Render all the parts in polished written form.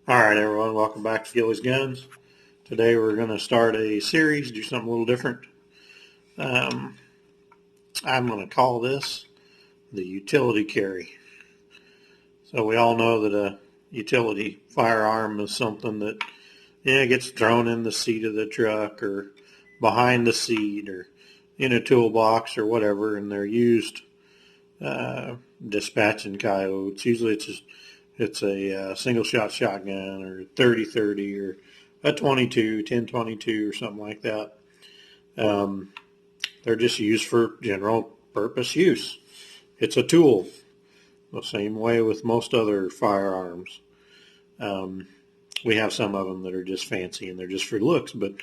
All right, everyone, welcome back to Gilly's Guns. Today we're going to start a series, do something a little different. I'm going to call this the utility carry. So we all know that a utility firearm is something that gets thrown in the seat of the truck or behind the seat or in a toolbox or whatever, and they're used dispatching coyotes. Usually it's a single shot shotgun or 30-30 or a 22, 10-22 or something like that. They're just used for general purpose use. It's a tool, the same way with most other firearms. We have some of them that are just fancy and they're just for looks, but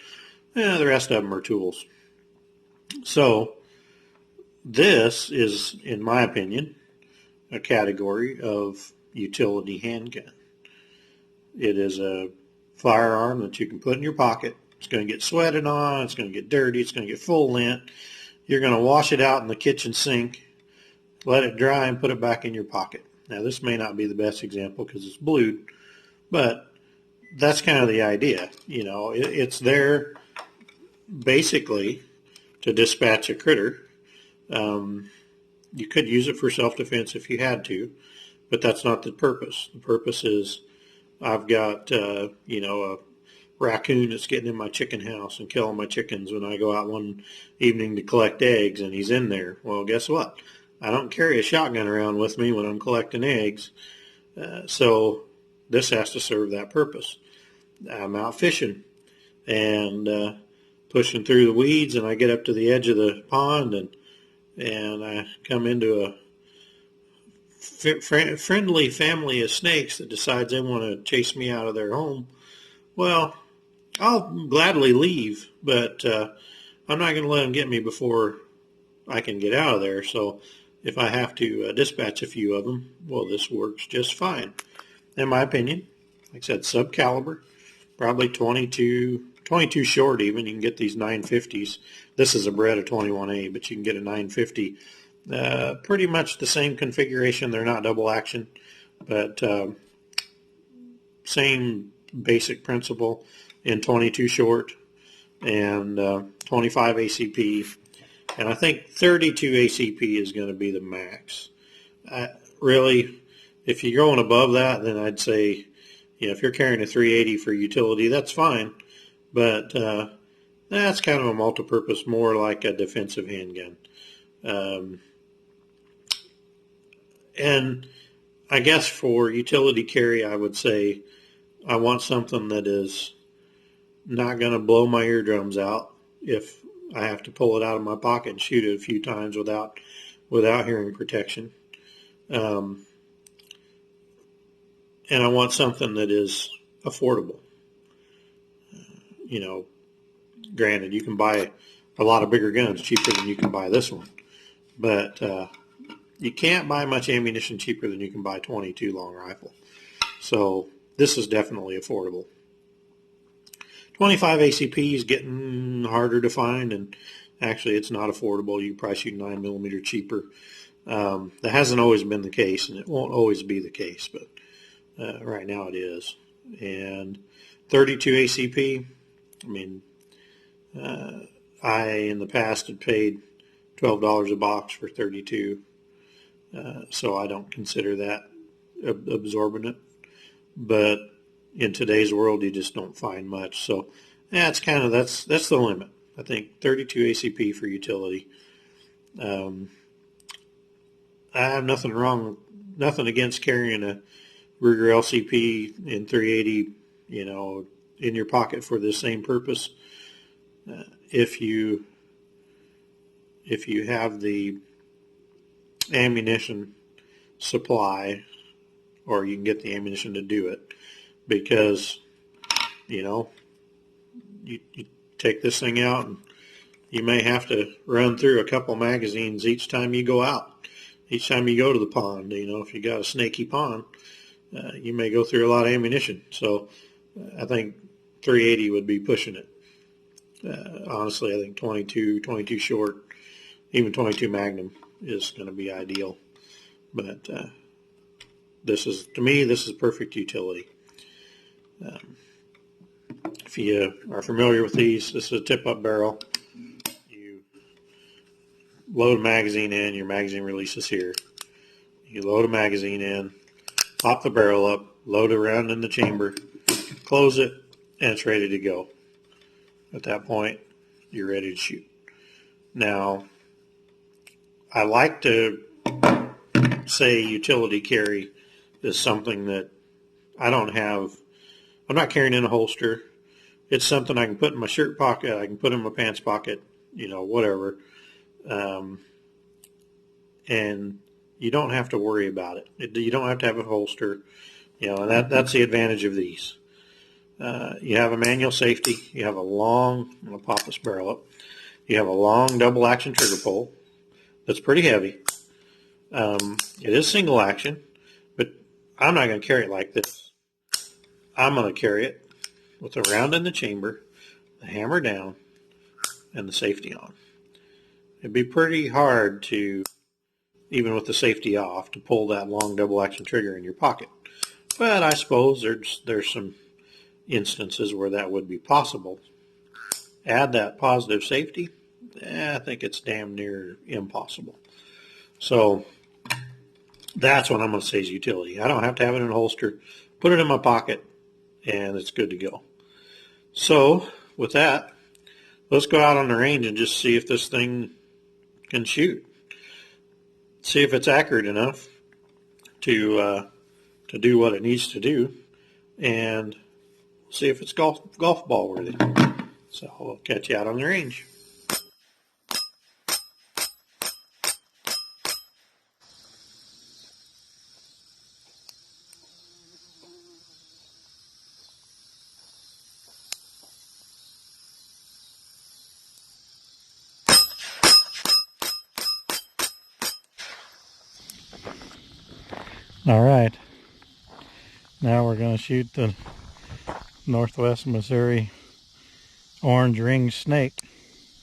the rest of them are tools. So this is, in my opinion, a category of utility handgun. It is a firearm that you can put in your pocket. It's going to get sweated on. It's going to get dirty. It's going to get full lint. You're going to wash it out in the kitchen sink, let it dry, and put it back in your pocket. Now, this may not be the best example because it's blued, but that's kind of the idea. It's there basically to dispatch a critter. You could use it for self-defense if you had to, but that's not the purpose. The purpose is I've got, a raccoon that's getting in my chicken house and killing my chickens when I go out one evening to collect eggs, and he's in there. Well, guess what? I don't carry a shotgun around with me when I'm collecting eggs, so this has to serve that purpose. I'm out fishing and pushing through the weeds, and I get up to the edge of the pond, and I come into a friendly family of snakes that decides they want to chase me out of their home. Well, I'll gladly leave, but I'm not going to let them get me before I can get out of there. So if I have to dispatch a few of them, well, this works just fine. In my opinion, like I said, sub-caliber, probably 22 short even. You can get these 950s. This is a Beretta 21A, but you can get a 950. Pretty much the same configuration. They're not double action, but same basic principle in 22 short and 25 ACP. And I think 32 ACP is going to be the max. Really, if you're going above that, then I'd say, if you're carrying a 380 for utility, that's fine. But that's kind of a multi-purpose, more like a defensive handgun. And I guess for utility carry, I would say I want something that is not going to blow my eardrums out if I have to pull it out of my pocket and shoot it a few times without hearing protection. And I want something that is affordable. Granted, you can buy a lot of bigger guns cheaper than you can buy this one. But you can't buy much ammunition cheaper than you can buy 22 long rifle. So this is definitely affordable. 25 ACP is getting harder to find, and actually it's not affordable. You can probably shoot 9mm cheaper. That hasn't always been the case, and it won't always be the case, but right now it is. And 32 ACP, I in the past had paid $12 a box for 32, so I don't consider that absorbent. But in today's world, you just don't find much. So that's the limit. I think 32 ACP for utility. I have nothing against carrying a Ruger LCP in 380, in your pocket for the same purpose. If you have the ammunition supply, or you can get the ammunition to do it, because you take this thing out and you may have to run through a couple magazines each time you go out, each time you go to the pond. If you got a snaky pond, you may go through a lot of ammunition. So I think 380 would be pushing it. Honestly, I think 22 short, even 22 Magnum is going to be ideal. But to me, this is perfect utility. If you are familiar with these, this is a tip-up barrel. You load a magazine in, your magazine releases here. You load a magazine in, pop the barrel up, load it around in the chamber, close it, and it's ready to go. At that point, you're ready to shoot. Now, I like to say utility carry is something that I don't have. I'm not carrying in a holster. It's something I can put in my shirt pocket. I can put in my pants pocket, whatever. And you don't have to worry about it. You don't have to have a holster, and that's the advantage of these. You have a manual safety. You have I'm going to pop this barrel up. You have a long double action trigger pull that's pretty heavy. It is single action, but I'm not going to carry it like this. I'm going to carry it with the round in the chamber, the hammer down, and the safety on. It'd be pretty hard to, even with the safety off, to pull that long double action trigger in your pocket. But I suppose there's some instances where that would be possible. Add that positive safety, I think it's damn near impossible. So that's what I'm going to say is utility. I don't have to have it in a holster. Put it in my pocket, and it's good to go. So with that, let's go out on the range and just see if this thing can shoot. See if it's accurate enough to do what it needs to do, and see if it's golf ball worthy. So we'll catch you out on the range. All right, now we're going to shoot the Northwest Missouri orange ring snake,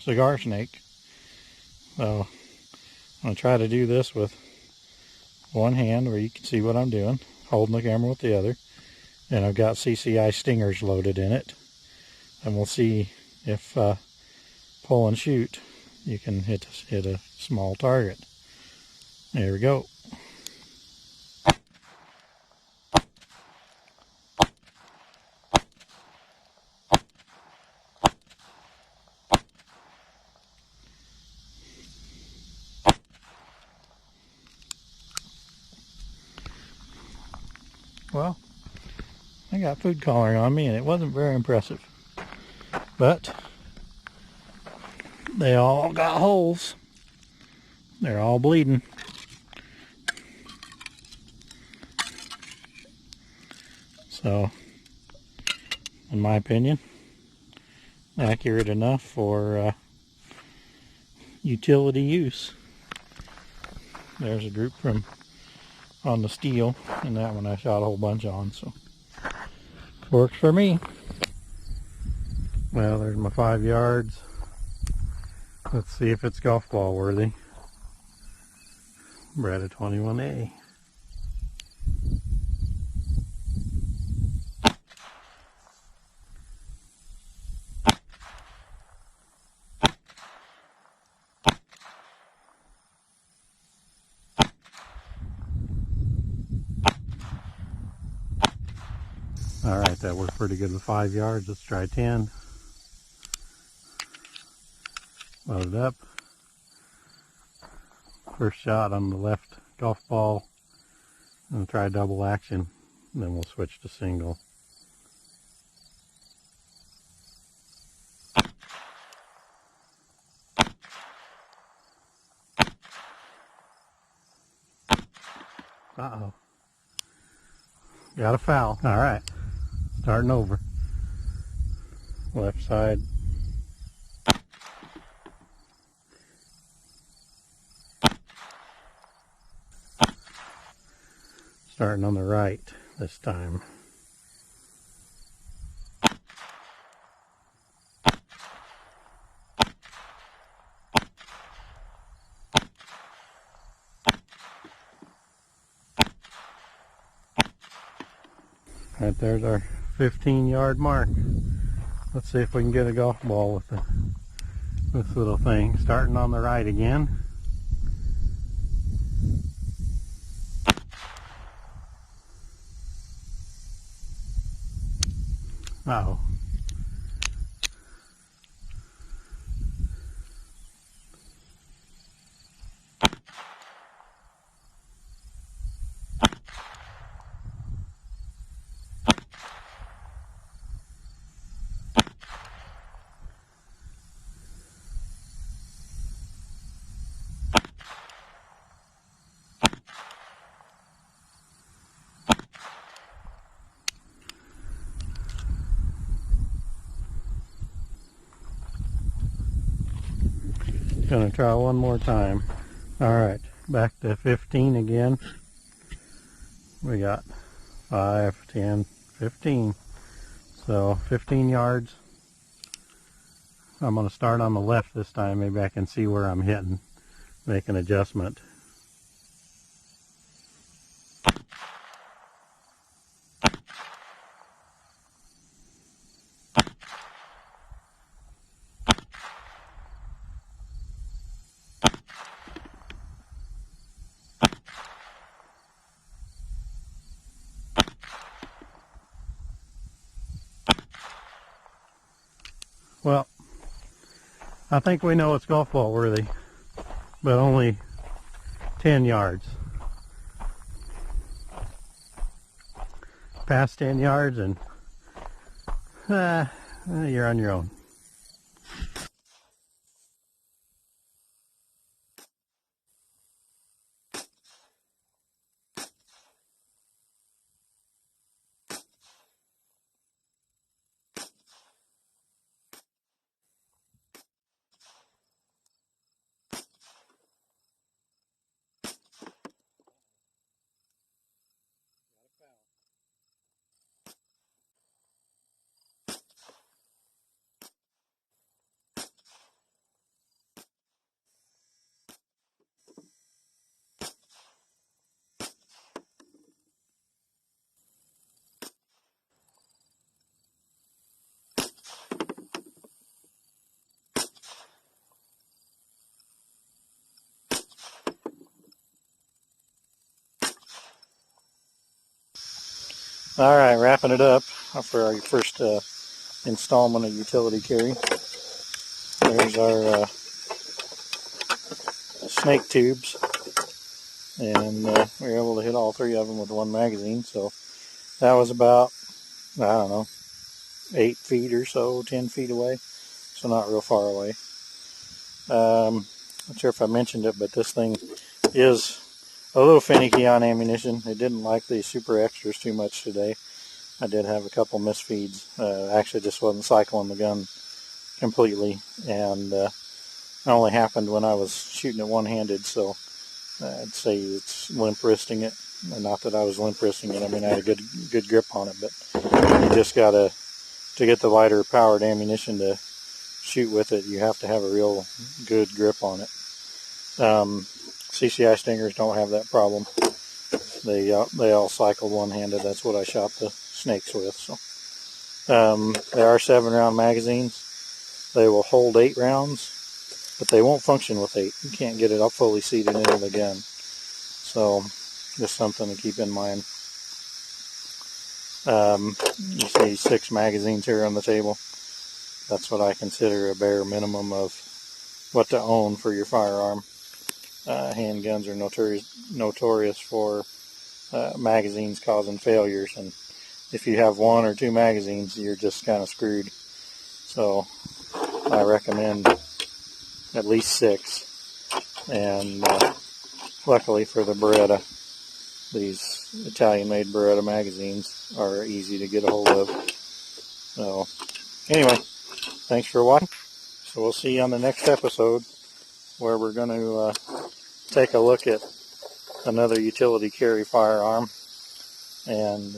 cigar snake. So I'm going to try to do this with one hand where you can see what I'm doing, holding the camera with the other. And I've got CCI stingers loaded in it. And we'll see if pull and shoot, you can hit a small target. There we go. Well, I got food coloring on me and it wasn't very impressive. But they all got holes. They're all bleeding. So, in my opinion, accurate enough for utility use. There's a group from on the steel, and that one I shot a whole bunch on, so works for me. Well, there's my 5 yards. Let's see if it's golf ball worthy. Beretta 21A. Alright, that worked pretty good with 5 yards. Let's try 10. Load it up. First shot on the left golf ball. And try double action. And then we'll switch to single. Uh-oh. Got a foul. Alright. Starting over. Left side. Starting on the right this time. Right there's our 15-yard mark. Let's see if we can get a golf ball with this little thing. Starting on the right again. Uh-oh. Gonna try one more time. Alright, back to 15 again. We got 5, 10, 15. So 15 yards. I'm gonna start on the left this time. Maybe I can see where I'm hitting. Make an adjustment. Well, I think we know it's golf ball worthy, but only 10 yards. Past 10 yards and you're on your own. All right, wrapping it up for our first installment of utility carry. There's our snake tubes, and we were able to hit all 3 of them with one magazine. So that was about, I don't know, 8 feet or so, 10 feet away. So not real far away. Not sure if I mentioned it, but this thing is a little finicky on ammunition. It didn't like the super extras too much today. I did have a couple misfeeds. Actually just wasn't cycling the gun completely, and it only happened when I was shooting it one-handed, so I'd say it's limp wristing it. Not that I was limp wristing it, I mean I had a good grip on it, but you just gotta, to get the lighter powered ammunition to shoot with it, you have to have a real good grip on it. CCI Stingers don't have that problem. They all cycle one-handed. That's what I shot the snakes with. So they are 7-round magazines. They will hold 8 rounds, but they won't function with 8. You can't get it up fully seated into the gun. So just something to keep in mind. You see 6 magazines here on the table. That's what I consider a bare minimum of what to own for your firearm. Handguns are notorious for magazines causing failures, and if you have 1 or 2 magazines, you're just kind of screwed. So I recommend at least 6, and luckily for the Beretta, these Italian-made Beretta magazines are easy to get a hold of. So anyway, thanks for watching. So we'll see you on the next episode, where we're going to take a look at another utility carry firearm, and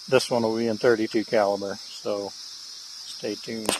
this one will be in .32 caliber, so stay tuned.